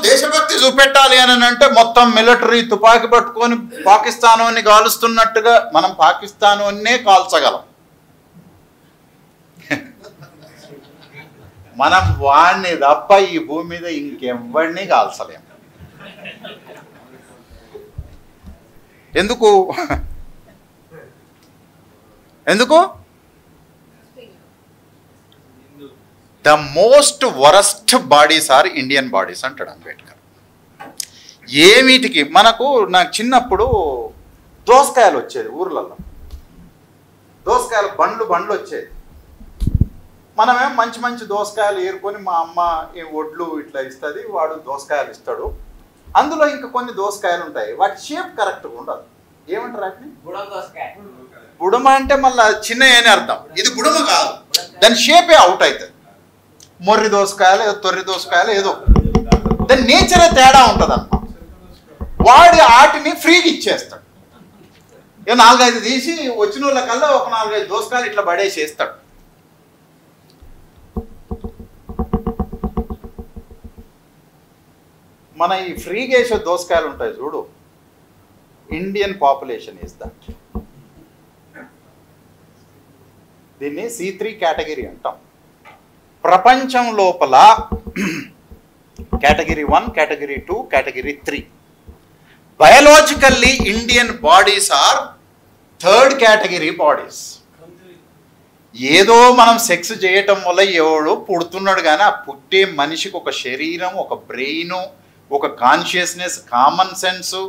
దేశభక్తి చూపెట్టాలి అని అంటే మొత్తం మిలిటరీ తుపాకీ పట్టుకొని పాకిస్తాను అని కాలుస్తున్నట్టుగా మనం పాకిస్తాను అన్నే కాల్చగలం. మనం వాడిని తప్ప ఈ భూమి మీద ఇంకెవ్వడిని కాల్చలేం. ఎందుకు ఎందుకు the most worst bodies are Indian bodies అంటాడు అంబేద్కర్. ఏమిటికి మనకు నాకు చిన్నప్పుడు దోసకాయలు వచ్చేది ఊర్లలో, దోసకాయలు బండ్లు వచ్చేది. మనమేం మంచి మంచి దోసకాయలు ఏరుకొని మా అమ్మ ఈ ఒడ్లు ఇట్లా ఇస్తుంది, వాడు దోసకాయలు ఇస్తాడు. అందులో ఇంకా కొన్ని దోసకాయలు ఉంటాయి, వాటి షేప్ కరెక్ట్గా ఉండదు. ఏమంటారు వాటిని? బుడమ అంటే మళ్ళీ చిన్న అని అర్థం. ఇది బుడమ కాదు, దాని షేపే అవుట్ అవుతుంది. మొర్రి దోసకాయలు ఏదో తొర్రి దోసకాయలు ఏదో దాని నేచరే తేడా ఉంటుంది అన్నమాట. వాడి ఆటిని ఫ్రీగా ఇచ్చేస్తాడు. ఇక 4-5 తీసి వచ్చిన వాళ్ళకల్లా ఒక 4-5 దోసకాయలు ఇట్లా పడేసేస్తాడు. మన ఈ ఫ్రీగా వేసే దోసకాయలు ఉంటాయి చూడు, ఇండియన్ పాపులేషన్ ఈజ్ దట్. దీన్ని C3 కేటగిరీ అంటాం. ప్రపంచం లోపల category 1, category 2, category 3. Biologically Indian bodies are 3rd category bodies. ఏదో మనం సెక్స్ చేయటం వల్ల ఎవడు పుడుతున్నాడు, కానీ ఆ పుట్టే మనిషికి ఒక శరీరం, ఒక బ్రెయిన్, ఒక కాన్షియస్నెస్, కామన్ సెన్సు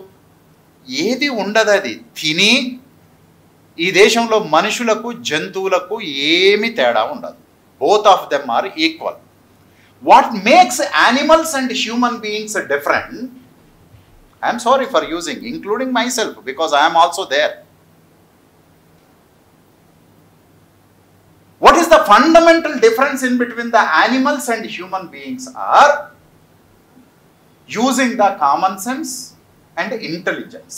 ఏది ఉండదు. అది తిని ఈ దేశంలో మనుషులకు జంతువులకు ఏమి తేడా ఉండదు. Both of them are equal. What makes animals and human beings different, I'm sorry for using including myself because I'm also there. What is the fundamental difference in between the animals and human beings are using the common sense and intelligence.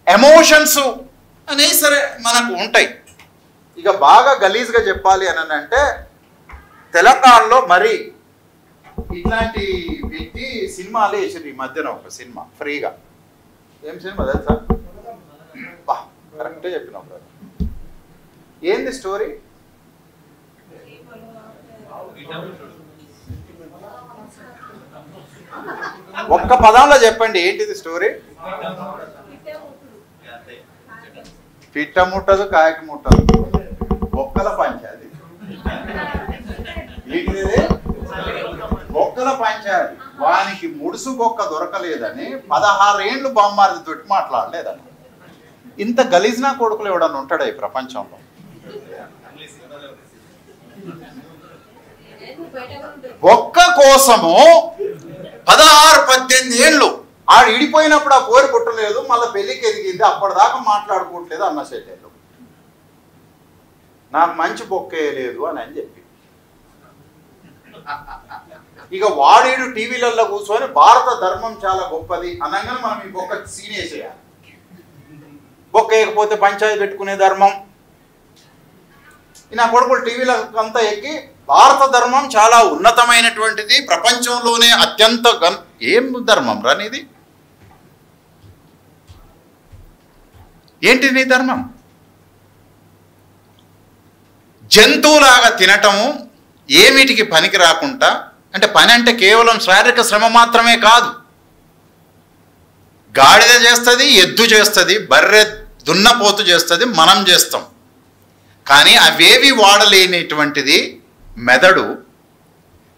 Emotions అనేవి సరే మనకు ఉంటాయి. ఇక బాగా గలీజ్గా చెప్పాలి అని అంటే తెలంగాణలో మరి ఇట్లాంటి వ్యక్తి సినిమాలు వేసారు ఈ మధ్యన. ఒక సినిమా ఫ్రీగా, ఏం సినిమా తెలుసా? బా కరెక్టే చెప్పినావు కదా. ఏంది స్టోరీ? ఒక్క పదంలో చెప్పండి, ఏంటిది స్టోరీ? పిట్ట ముట్టదు, కాయకి ముట్టదు, బొక్కల పంచాది. ఏంటిది? బొక్కల పంచాది. వానికి ముడుసు బొక్క దొరకలేదని 16 ఏళ్ళు బామ్మారిది తోటి మాట్లాడలేదని. ఇంత గలీజ్నా కొడుకులు ఎవడన్నా ఉంటాడా ఈ ప్రపంచంలో? బొక్క కోసము 16-18 ఏళ్ళు ఆడు ఇడిపోయినప్పుడు ఆ పోరు పుట్టలేదు, మళ్ళీ పెళ్లికి ఎదిగింది, అప్పటిదాకా మాట్లాడుకోవట్లేదు అన్న శైలిలో. నాకు మంచి బొక్క వేయలేదు అని చెప్పి ఇక వాడేడు టీవీలలో కూర్చొని భారత ధర్మం చాలా గొప్పది అనగానే మనం ఈ బొక్క సీనేసేయాలి. బొక్క వేయకపోతే పంచాయతీ పెట్టుకునే ధర్మం. నా కొడుకులు టీవీలో అంతా ఎక్కి భారత ధర్మం చాలా ఉన్నతమైనటువంటిది, ప్రపంచంలోనే అత్యంత ఏం ధర్మం రానిది? ఏంటి నీ ధర్మం? జంతువులాగా తినటము, ఏమిటికి పనికి రాకుండా. అంటే పని అంటే కేవలం శారీరక శ్రమ మాత్రమే కాదు. గాడిద చేస్తుంది, ఎద్దు చేస్తుంది, బర్రె దున్నపోతు చేస్తుంది, మనం చేస్తాం. కానీ అవేవి వాడలేనిటువంటిది మెదడు.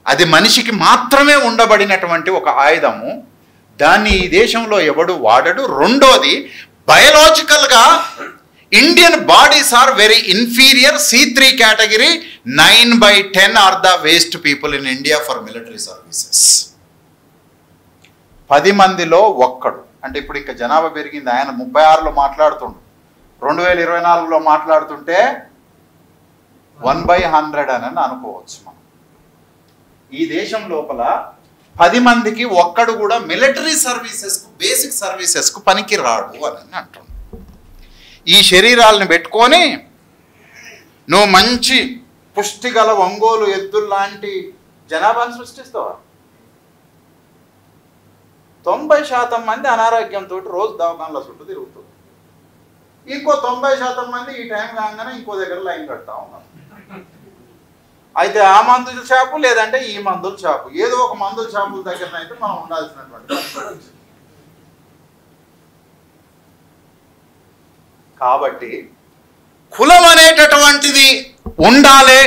అది మనిషికి మాత్రమే ఉండబడినటువంటి ఒక ఆయుధము. దాన్ని ఈ దేశంలో ఎవడు వాడడు. రెండోది, బయోలాజికల్గా Indian bodies are very inferior. C3 category. 9/10 are the waste people in India for military services. 10 మందిలో ఒక్కడు. అంటే ఇప్పుడు ఇంకా జనాభా పెరిగింది. ఆయన 36లో మాట్లాడుతుండు, 2024లో మాట్లాడుతుంటే 1/100 అని అనుకోవచ్చు మనం. ఈ దేశం లోపల 10 మందికి ఒక్కడు కూడా మిలిటరీ సర్వీసెస్కు, బేసిక్ సర్వీసెస్కు పనికి రాడు అని అంటున్నాడు. ఈ శరీరాలను పెట్టుకొని నువ్వు మంచి పుష్టిగల ఒంగోలు ఎద్దుల్లాంటి జనాభాను సృష్టిస్తావా? 90% మంది అనారోగ్యంతో రోజు దవాఖానల చుట్టూ తిరుగుతుంది. ఇంకో 90% మంది ఈ టైం కాగానే ఇంకో దగ్గర లైన్ కడతా ఉన్నారు. అయితే ఆ మందుల షాపు లేదంటే ఈ మందుల షాపు, ఏదో ఒక మందుల షాపుల దగ్గర అయితే మనం ఉండాల్సినటువంటి. కాబట్టి కులం అనేటటువంటిది ఉండాలి,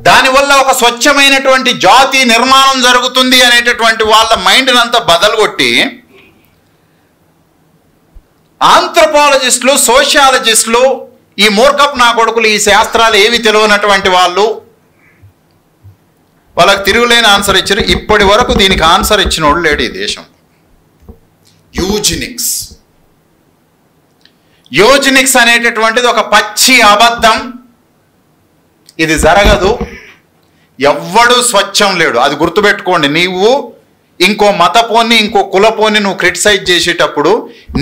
దానివల్ల ఒక స్వచ్ఛమైనటువంటి జాతి నిర్మాణం జరుగుతుంది అనేటటువంటి వాళ్ళ మైండ్ని అంతా బదలుగొట్టి ఆంథ్రోపాలజిస్టులు, సోషియాలజిస్టులు, ఈ మూర్ఖపు నా కొడుకులు, ఈ శాస్త్రాలు ఏమి తెలియనటువంటి వాళ్ళు వాళ్ళకి తిరుగులేని ఆన్సర్ ఇచ్చారు. ఇప్పటి వరకు దీనికి ఆన్సర్ ఇచ్చిన వాడు లేడు ఈ దేశం. యూజినిక్స్ అనేటటువంటిది ఒక పచ్చి అబద్ధం. ఇది జరగదు. ఎవ్వడు స్వచ్ఛం లేడు, అది గుర్తుపెట్టుకోండి. నీవు ఇంకో మతపోని ఇంకో కులపోని నువ్వు క్రిటిసైజ్ చేసేటప్పుడు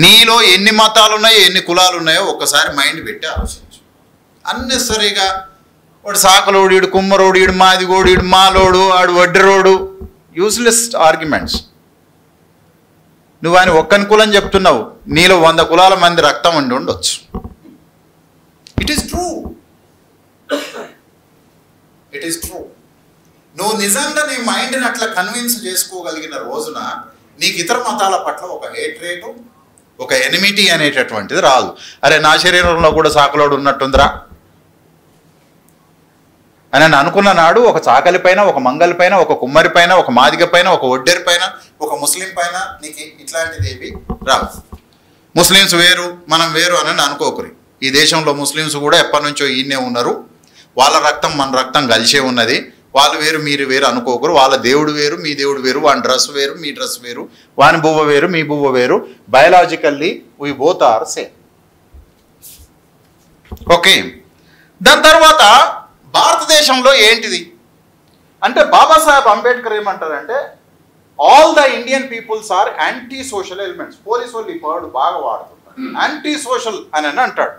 నీలో ఎన్ని మతాలు ఉన్నాయో ఎన్ని కులాలు ఉన్నాయో ఒక్కసారి మైండ్ పెట్టి ఆలోచించు. అన్నెసరిగా వాడు సాకలోడు, ఈడు కుమ్మరోడు, ఈడు మాదిగోడు, ఈడు మాలోడు, ఆడు వడ్డరోడు, యూస్లెస్ ఆర్గ్యుమెంట్స్. నువ్వు ఆయన ఒక్కని కులం చెప్తున్నావు, నీలో 100 కులాల మంది రక్తం ఉండి ఉండొచ్చు. It is true. నువ్వు నిజంగా నీ మైండ్ని అట్లా కన్విన్స్ చేసుకోగలిగిన రోజున నీకు ఇతర మతాల పట్ల ఒక హేట్రేటు, ఒక ఎనిమిటీ అనేటటువంటిది రాదు. అరే నా శరీరంలో కూడా సాకలోడు ఉన్నట్టుందిరా అని నేను అనుకున్న నాడు ఒక చాకలి పైన, ఒక మంగలి పైన, ఒక కుమ్మరి పైన, ఒక మాదిగ పైన, ఒక ఒడ్డెరి పైన, ఒక ముస్లిం పైన నీకు ఇట్లాంటిది ఏవి రావు. ముస్లిమ్స్ వేరు మనం వేరు అని అనుకోకరి. ఈ దేశంలో ముస్లిమ్స్ కూడా ఎప్పటి నుంచో ఈయనే ఉన్నారు. వాళ్ళ రక్తం మన రక్తం కలిసే ఉన్నది. వాళ్ళు వేరు మీరు వేరు అనుకోకరు. వాళ్ళ దేవుడు వేరు మీ దేవుడు వేరు, వాని డ్రెస్ వేరు మీ డ్రెస్ వేరు, వాని బువ్వ వేరు మీ బువ్వ వేరు. Biologically we both are same. Okay, దాని తర్వాత భారతదేశంలో ఏంటిది అంటే బాబాసాహెబ్ అంబేద్కర్ ఏమంటారంటే all the Indian peoples are anti social elements. Police వాళ్ళు ఈ వర్డ్ బాగా వాడుతుంటారు, యాంటీ సోషల్ అని అంటాడు.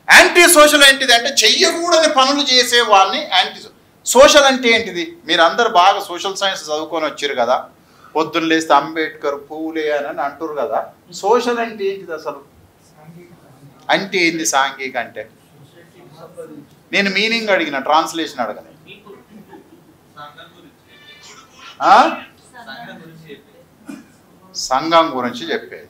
యాంటీ సోషల్ ఏంటిది అంటే చెయ్యకూడని పనులు చేసే వాళ్ళని యాంటీ సోషల్ అంటే ఏంటిది? మీరు అందరు బాగా సోషల్ సైన్స్ చదువుకొని వచ్చారు కదా, పొద్దున్న లేస్తే అంబేద్కర్ పూలే అని అంటారు కదా. సోషల్ అంటే ఏంటిది అసలు? అంటే ఏంది సాంఘిక అంటే? నేను మీనింగ్ అడిగిన, ట్రాన్స్లేషన్ అడగలేదు. సంఘం గురించి చెప్పేది.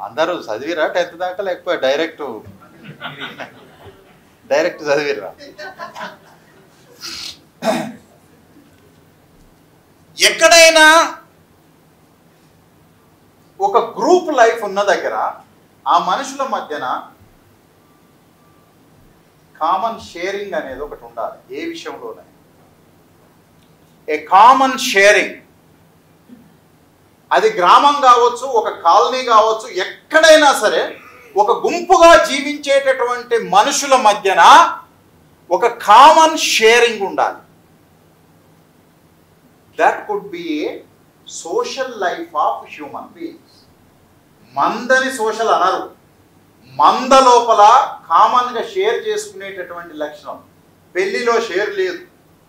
అందరూ చదివిరా 10th దాకా, లేకపోతే డైరెక్ట్ చదివిరా? ఎక్కడైనా ఒక గ్రూప్ లైఫ్ ఉన్న దగ్గర ఆ మనుషుల మధ్యన కామన్ షేరింగ్ అనేది ఒకటి ఉండాలి. ఏ విషయంలోనే ఏ కామన్ షేరింగ్. అది గ్రామం కావచ్చు, ఒక కాలనీ కావచ్చు, ఎక్కడైనా సరే ఒక గుంపుగా జీవించేటటువంటి మనుషుల మధ్యన ఒక కామన్ షేరింగ్ ఉండాలి. That could be A social life of human beings. మందని సోషల్ అనరు. మంద లోపల కామన్గా షేర్ చేసుకునేటటువంటి లక్షణం. పెళ్లిలో షేర్ లేదు,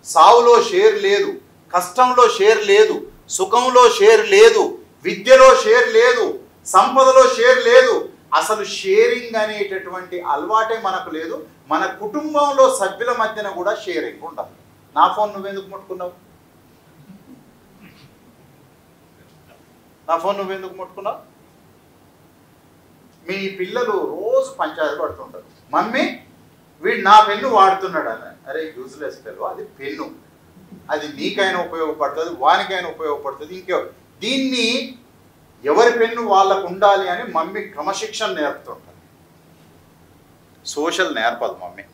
సావులో షేర్ లేదు, కష్టంలో షేర్ లేదు, సుఖంలో షేర్ లేదు, విద్యలో షేర్ లేదు, సంపదలో షేర్ లేదు. అసలు షేరింగ్ అనేటటువంటి అలవాటే మనకు లేదు. మన కుటుంబంలో సభ్యుల మధ్యన కూడా షేరింగ్ ఉండాలి. నా ఫోన్ నువ్వెందుకు ముట్టుకున్నావు? నా ఫోన్ నువ్వెందుకు ముట్టుకున్నావు? మీ పిల్లలు రోజు పంచాయతీ పడుతుంటారు, మమ్మీ వీడు నా పెన్ను వాడుతున్నాడు అని. అరే యూజ్లెస్ పెన్ను, అది పెన్ను, అది నీకైనా ఉపయోగపడుతుంది, వానికైనా ఉపయోగపడుతుంది. ఇంకో దీన్ని ఎవరి పెన్ను వాళ్ళకు ఉండాలి అని మమ్మీ క్రమశిక్షణ నేర్పుతుంటారు. Social నేర్పదు mummy.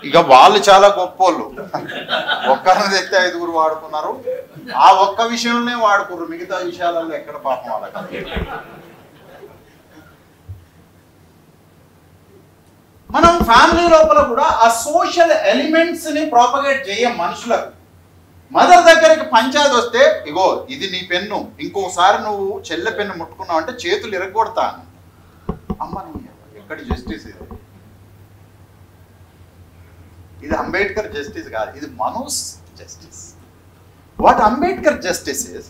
ఇక వాళ్ళు చాలా గొప్పోళ్ళు. ఒక్కరిని తెస్తే 5గురు వాడుకున్నారు. ఆ ఒక్క విషయంలోనే వాడుకున్నారు, మిగతా విషయాలలో ఎక్కడ పాపం వాళ్ళకి. మనం ఫ్యామిలీ లోపల కూడా ఆ సోషల్ ఎలిమెంట్స్ ని ప్రాపగేట్ చేయం మనుషులకు. మదర్ దగ్గరికి పంచాయతీ వస్తే, ఇగో ఇది నీ పెన్ను, ఇంకోసారి నువ్వు చెల్లె పెన్ను ముట్టుకున్నావు అంటే చేతులు ఇరగొడతా. అమ్మ ఎక్కడి జస్టిస్ ఇది? ఇది అంబేద్కర్ జస్టిస్ కాదు, ఇది Manu's justice. What Ambedkar justice is,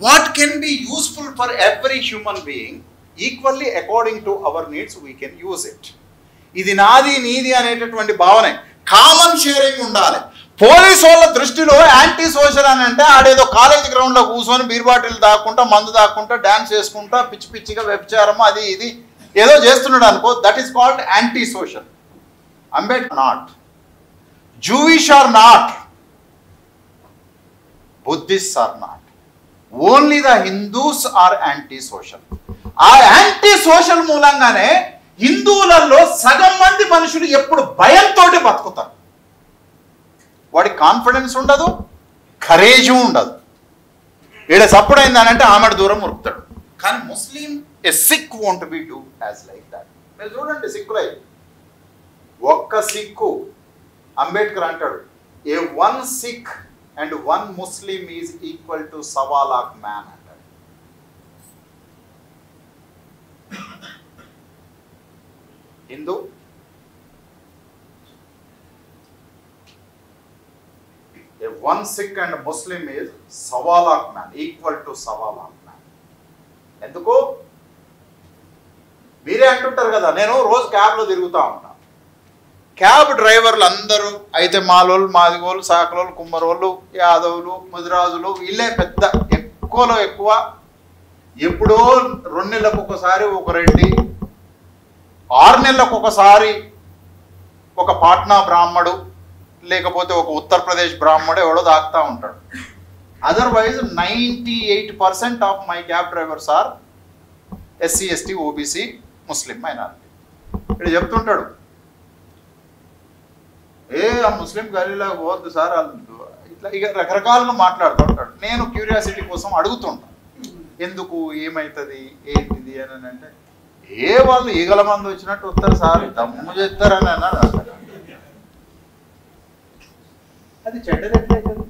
what can be useful for every human being equally according to our needs we can use it. ఇది నాది నీది అనేటటువంటి భావనే, కామన్ షేరింగ్ ఉండాలి. పోలీసు వాళ్ళ దృష్టిలో యాంటీ సోషల్ అని అంటే ఆడేదో కాలేజ్ గ్రౌండ్లో కూర్చొని బీర్ బాటిల్ దాక్కుంటా, మందు దాక్కుంటా, డ్యాన్స్ చేసుకుంటా, పిచ్చి పిచ్చిగా వ్యభిచారం అది ఇది ఏదో చేస్తున్నాడు అనుకో, that is called anti social. Ambedkar not, Jewish or not, Buddhist or not, only the Hindus are anti social. ఆ యాంటీ సోషల్ మూలంగానే హిందువులలో సగం మంది మనుషులు ఎప్పుడు భయంతో బతుకుతారు. వాడికి కాన్ఫిడెన్స్ ఉండదు, కరేజ్ ఉండదు. ఈడ సప్పుడైందనంటే ఆమెడు దూరం ఉరుకుతాడు. కానీ Muslim a Sikh won't be do as like that. మీరు చూడండి సిక్కులై, ఒక్క సిక్కు అంబేద్కర్ అంటాడు, a one Sikh and one Muslim is equal to 1.25 lakh man అంటాడు. Hindu one Sikh and Muslim is 1.25 lakh man, equal to 1.25 lakh man. ఎందుకు మీరే అంటుంటారు కదా, నేను రోజు క్యాబ్లో తిరుగుతూ ఉంటాను. క్యాబ్ డ్రైవర్లు అందరూ అయితే మాలోళ్ళు, మాదిగోళ్ళు, సాకలోళ్ళు, కుమ్మరోళ్ళు, యాదవులు, ముదిరాజులు వీళ్ళే పెద్ద ఎక్కువలో ఎక్కువ. ఎప్పుడో 2 నెలలకు ఒకసారి ఒక రెడ్డి, 6 నెలలకు ఒకసారి ఒక పాట్నా బ్రాహ్మడు, లేకపోతే ఒక ఉత్తరప్రదేశ్ బ్రాహ్మడు ఎవడో దాక్తా ఉంటాడు. Otherwise 98% of my cab drivers are SC, ST, OBC, Muslim minority. ఇక్కడ చెప్తుంటాడు, ఆ ముస్లిం గలీలాగా పోవద్దు సార్, ఇట్లా ఇక రకరకాలుగా మాట్లాడుతూ ఉంటాడు. నేను క్యూరియాసిటీ కోసం అడుగుతుంటాను, ఎందుకు, ఏమవుతుంది, ఏంటిది అని. అంటే వాళ్ళు ఈగల మంది వచ్చినట్టు వస్తారు సార్, దమ్ము చేస్తారని అన్నాడు. అది చెడ్డది ఎట్లయితుంది?